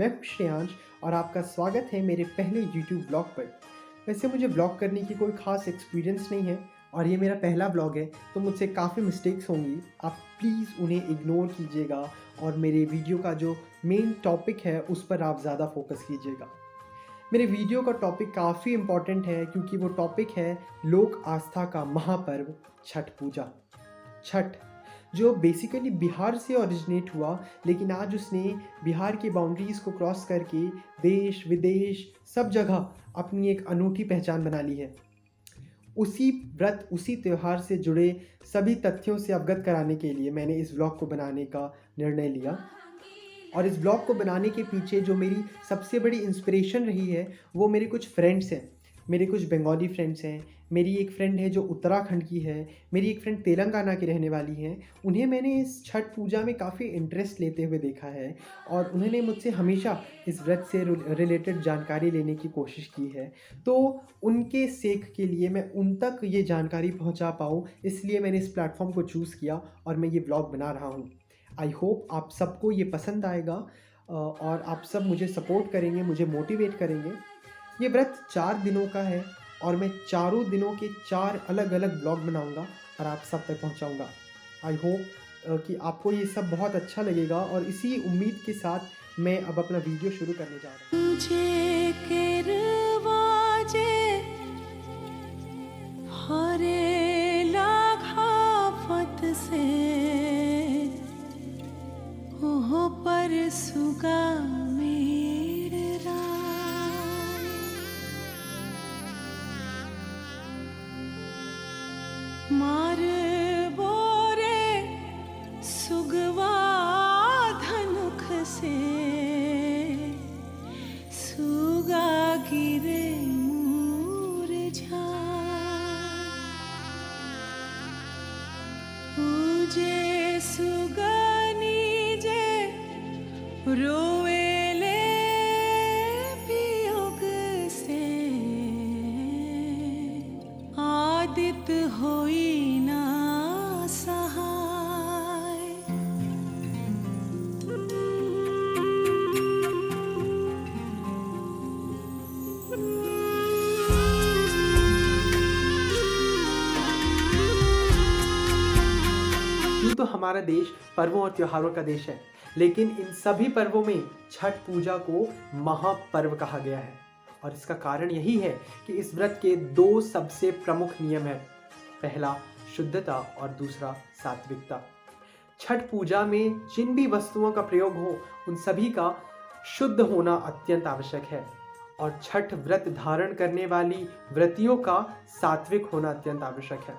मैं हूं श्रेयांश और आपका स्वागत है मेरे पहले YouTube ब्लॉग पर। वैसे मुझे ब्लॉग करने की कोई ख़ास एक्सपीरियंस नहीं है और ये मेरा पहला ब्लॉग है, तो मुझसे काफ़ी मिस्टेक्स होंगी। आप प्लीज़ उन्हें इग्नोर कीजिएगा और मेरे वीडियो का जो मेन टॉपिक है उस पर आप ज़्यादा फोकस कीजिएगा। मेरे वीडियो का टॉपिक काफ़ी इम्पॉर्टेंट है क्योंकि वो टॉपिक है लोक आस्था का महापर्व छठ पूजा। छठ जो बेसिकली बिहार से ओरिजिनेट हुआ, लेकिन आज उसने बिहार की बाउंड्रीज़ को क्रॉस करके देश विदेश सब जगह अपनी एक अनूठी पहचान बना ली है। उसी व्रत उसी त्यौहार से जुड़े सभी तथ्यों से अवगत कराने के लिए मैंने इस व्लॉग को बनाने का निर्णय लिया। और इस ब्लॉग को बनाने के पीछे जो मेरी सबसे बड़ी इंस्पिरेशन रही है वो मेरे कुछ फ्रेंड्स हैं। मेरे कुछ बंगाली फ्रेंड्स हैं, मेरी एक फ्रेंड है जो उत्तराखंड की है, मेरी एक फ्रेंड तेलंगाना की रहने वाली हैं। उन्हें मैंने इस छठ पूजा में काफ़ी इंटरेस्ट लेते हुए देखा है और उन्होंने मुझसे हमेशा इस व्रत से रिलेटेड जानकारी लेने की कोशिश की है। तो उनके सेक के लिए मैं उन तक ये जानकारी पहुंचा पाऊँ, इसलिए मैंने इस प्लेटफॉर्म को चूज़ किया और मैं ये ब्लॉग बना रहा हूँ। आई होप आप सबको ये पसंद आएगा और आप सब मुझे सपोर्ट करेंगे, मुझे मोटिवेट करेंगे। ये व्रत 4 दिनों का है और मैं चारों दिनों के 4 अलग अलग ब्लॉग बनाऊंगा और आप सब तक पहुंचाऊंगा। आई होप कि आपको ये सब बहुत अच्छा लगेगा और इसी उम्मीद के साथ मैं अब अपना वीडियो शुरू करने जा रहा हूँ। तुझे गिरवाजे हरे लाखाफत से हो पर सुगा मेरे राय मार बोरे सुगवा धनुख से सुगा गिरे मुरझाए पूजे सुगनी जे रोवेले वियोग से आदित होई ना सहाय। यूँ तो हमारा देश पर्वों और त्योहारों का देश है, लेकिन इन सभी पर्वों में छठ पूजा को महापर्व कहा गया है और इसका कारण यही है कि इस व्रत के 2 सबसे प्रमुख नियम हैं। पहला शुद्धता और दूसरा सात्विकता। छठ पूजा में जिन भी वस्तुओं का प्रयोग हो उन सभी का शुद्ध होना अत्यंत आवश्यक है और छठ व्रत धारण करने वाली व्रतियों का सात्विक होना अत्यंत आवश्यक है।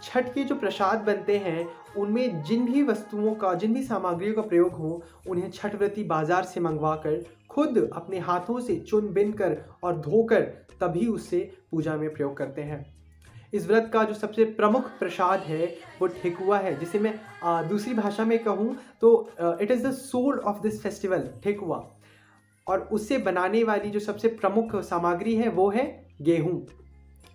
छठ के जो प्रसाद बनते हैं उनमें जिन भी सामग्रियों का प्रयोग हो उन्हें छठ व्रती बाजार से मंगवा कर खुद अपने हाथों से चुन बिन कर और धोकर तभी उससे पूजा में प्रयोग करते हैं। इस व्रत का जो सबसे प्रमुख प्रसाद है वो ठेकुआ है, जिसे मैं दूसरी भाषा में कहूँ तो it is the soul of this festival, thekua. और उससे बनाने वाली जो सबसे प्रमुख सामग्री है वो है गेहूँ।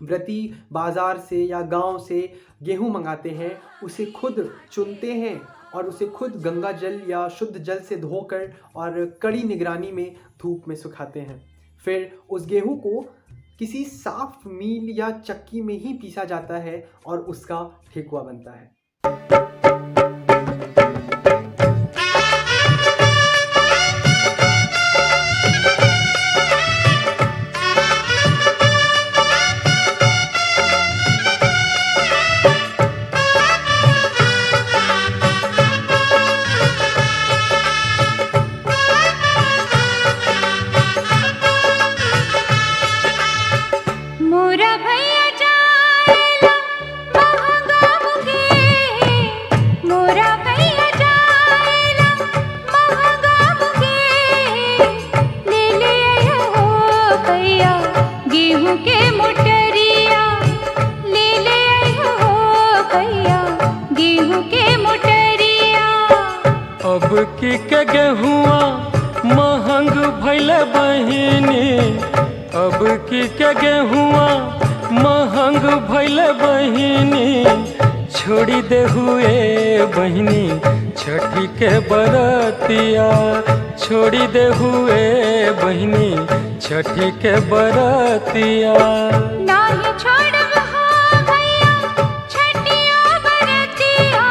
व्रती बाजार से या गांव से गेहूं मंगाते हैं, उसे खुद चुनते हैं और उसे खुद गंगा जल या शुद्ध जल से धोकर और कड़ी निगरानी में धूप में सुखाते हैं। फिर उस गेहूं को किसी साफ मील या चक्की में ही पीसा जाता है और उसका ठेकुआ बनता है। मोरा भैया जाएला महंगा मुगे, मोरा भैया जाएला महंगा मुगे, ले ले हो भैया गेहूं के मोटरिया, ले ले हो भैया गेहूं के मोटरिया। अब की के गेहुआ महंग भइल बहिनी, अब की के गेहुआ महंग भइल बहिनी, छोड़ी दे हुए बहिनी छठी के बरतिया, छोड़ी दे हुए बहिनी छठी के बरतिया। नाही छोड़ब हो भैया छठिया बरतिया,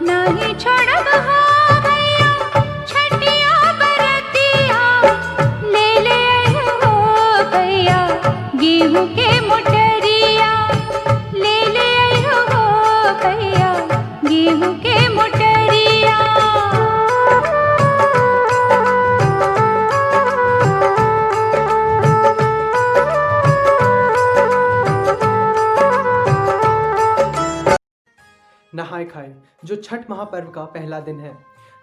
नाही छोड़ब हो भैया छठिया बरतिया। ले ले हो भैया गेहूं के मोटरिया, ले ले हो भैया गेहूं के मोटरिया। नहाय खाए, जो छठ महापर्व का पहला दिन है।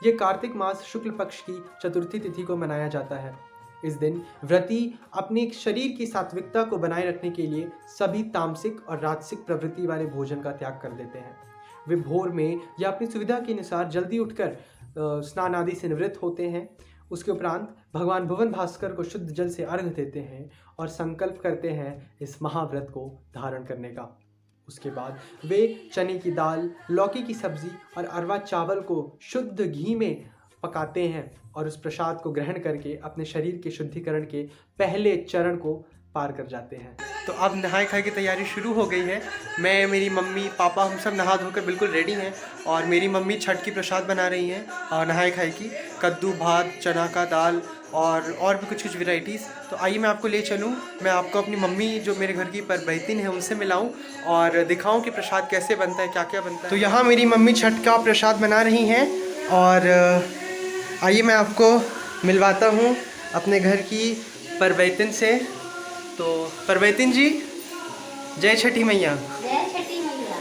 ये कार्तिक मास शुक्ल पक्ष की चतुर्थी तिथि को मनाया जाता है। इस दिन व्रती अपने शरीर की सात्विकता को बनाए रखने के लिए सभी तामसिक और राजसिक प्रवृत्ति वाले भोजन का त्याग कर देते हैं। वे भोर में या अपनी सुविधा के अनुसार जल्दी उठकर स्नान आदि से निवृत्त होते हैं। उसके उपरांत भगवान भुवन भास्कर को शुद्ध जल से अर्घ्य देते हैं और संकल्प करते हैं इस महाव्रत को धारण करने का। उसके बाद वे चने की दाल, लौकी की सब्जी और अरवा चावल को शुद्ध घी में पकाते हैं और उस प्रसाद को ग्रहण करके अपने शरीर के शुद्धिकरण के पहले चरण को पार कर जाते हैं। तो अब नहाए खाए की तैयारी शुरू हो गई है। मैं, मेरी मम्मी, पापा हम सब नहा धोकर बिल्कुल रेडी हैं और मेरी मम्मी छठ की प्रसाद बना रही हैं और नहाए खाए की कद्दू, भात, चना का दाल और भी कुछ वैरायटीज़। तो आइए मैं आपको ले चलूँ, मैं आपको अपनी मम्मी जो मेरे घर की परबैतिन है उनसे मिलाऊँ और दिखाऊँ कि प्रसाद कैसे बनता है, क्या क्या बनता है। तो यहाँ मेरी मम्मी छठ का प्रसाद बना रही हैं और आइए मैं आपको मिलवाता हूँ अपने घर की परबैतिन से। तो परबैतिन जी, जय छठी मैया। जय छठी मैया।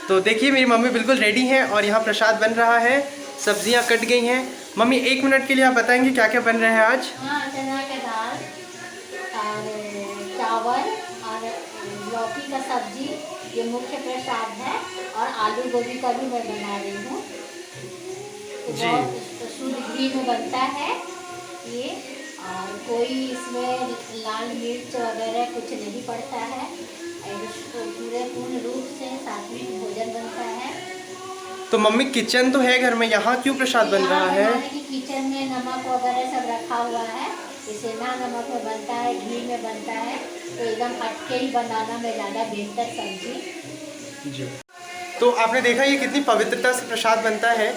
तो देखिए मेरी मम्मी बिल्कुल रेडी हैं और यहाँ प्रसाद बन रहा है, सब्जियाँ कट गई हैं। मम्मी 1 मिनट के लिए आप बताएंगे क्या क्या बन रहा है आज? हाँ, चना का दाल और चावल और लौकी का सब्जी, ये मुख्य प्रसाद है। और आलू गोभी का भी मैं बना रही हूँ। तो जी। बहुत शुद्ध घी में बनता है ये, और कोई इसमें लाल मिर्च वगैरह कुछ नहीं पड़ता है। तो पूरे पूर्ण रूप से सात्विक भोजन बनता है। तो मम्मी किचन तो है घर में, यहाँ क्यों प्रसाद बन रहा है? हमारे की किचन में नमक वगैरह सब रखा हुआ है। इसे ना नमक में बनता है, घी में बनता है, तो एकदम हटके ही बनाना में ज़्यादा बेहतर समझी। जी। तो आपने देखा ये कितनी पवित्रता से प्रसाद बनता है।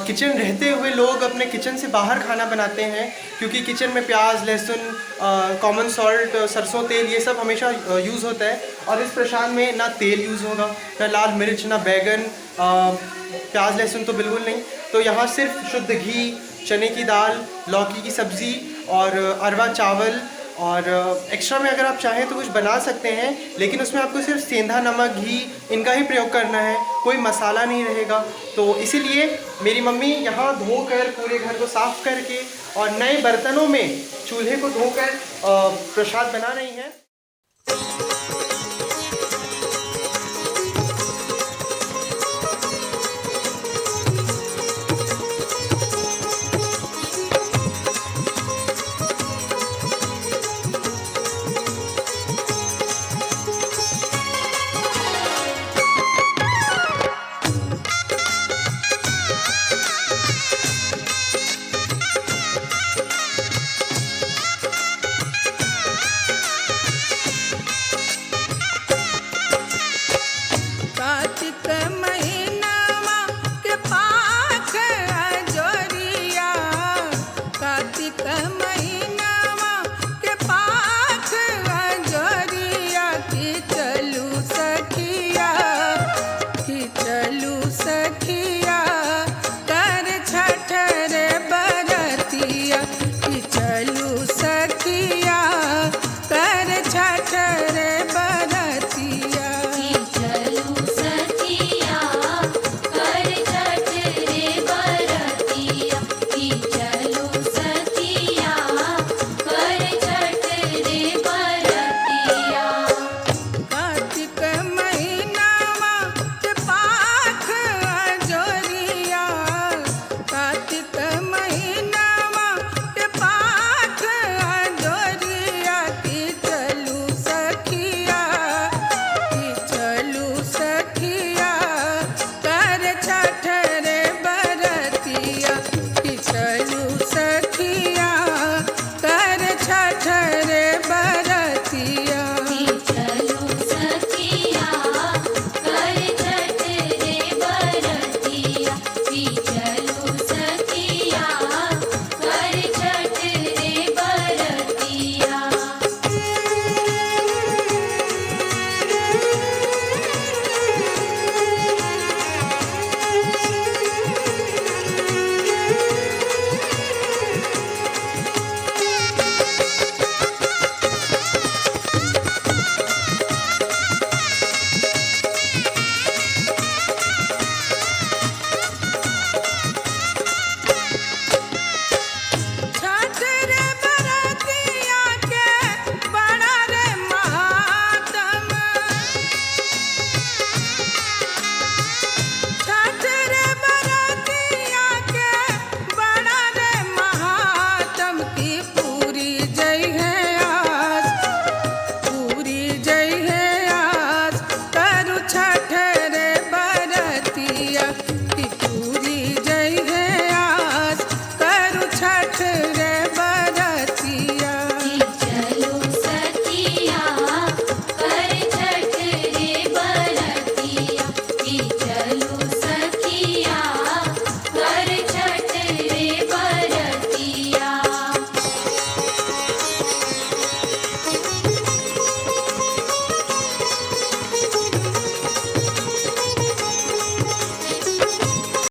किचन रहते हुए लोग अपने किचन से बाहर खाना बनाते हैं क्योंकि किचन में प्याज, लहसुन, कॉमन सॉल्ट, सरसों तेल ये सब हमेशा यूज़ होता है। और इस प्रसाद में ना तेल यूज़ होगा, ना लाल मिर्च, ना बैगन, प्याज लहसुन तो बिल्कुल नहीं। तो यहाँ सिर्फ शुद्ध घी, चने की दाल, लौकी की सब्ज़ी और अरवा चावल, और एक्स्ट्रा में अगर आप चाहें तो कुछ बना सकते हैं, लेकिन उसमें आपको सिर्फ सेंधा नमक, घी इनका ही प्रयोग करना है, कोई मसाला नहीं रहेगा। तो इसीलिए मेरी मम्मी यहाँ धोकर पूरे घर को साफ़ करके और नए बर्तनों में चूल्हे को धोकर प्रसाद बना रही हैं।